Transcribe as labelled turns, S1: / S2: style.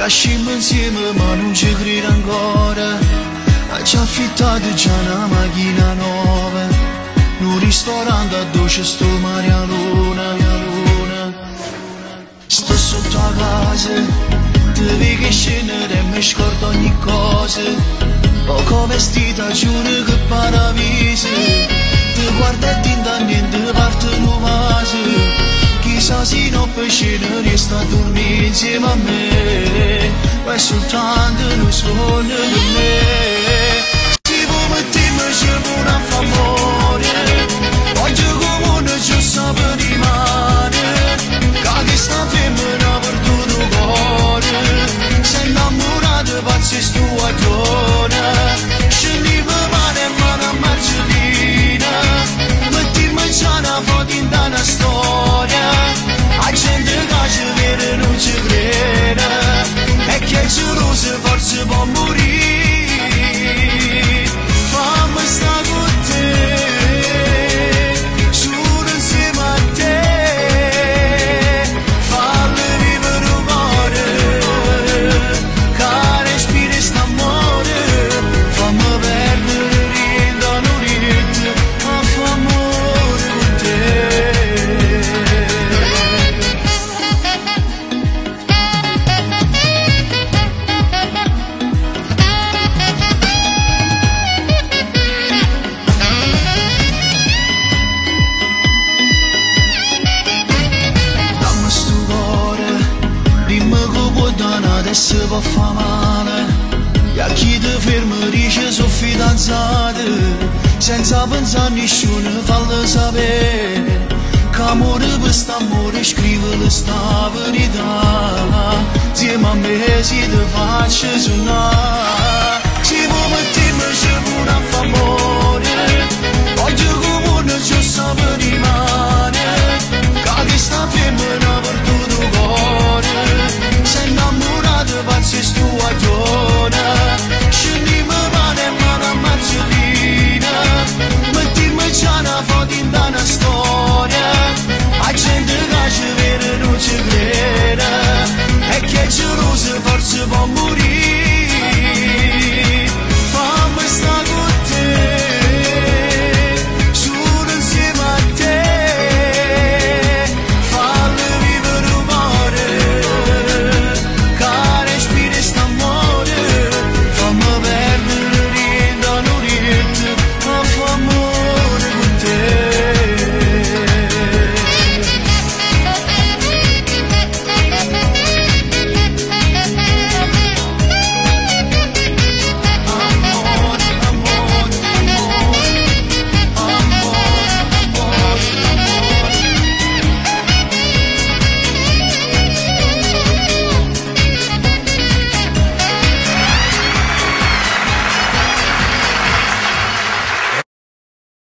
S1: Cascimo insieme ma non ci credo ancora. Ci affittato già una macchina nuova, in un ristorante dove sto Maria Luna. Sto sotto a casa, ti vedi che scendere e mi scordo ogni cosa. Poco vestita, giuro che paradiso, ti guarda e ti niente parte nuova. Chissà se non pescino resta a dormire insieme a me, ma è soltanto un sogno di me. Se vuoi mettermi c'è una famore, oggi come ci sape rimane, che questa femmina per tutto il cuore, sei innamorata pazzi sto a donna, scendiamo mano e mano a marciolina, mettermi già una foto in una storia. La gente che ci vede non ci crede, e che è geloso forse può morire. Fammi sta con te, solo insieme a te, falli vivere un cuore, che respiri st'amore, fammi perdere niente a niente, ma fammi amore con te. Adesso può fa male, e a chi ti ferma dice sono fidanzate, senza pensare a nessuno fallo sapere, che amore per quest'amore scrive sta verità, insieme a me si ti faccio suonare.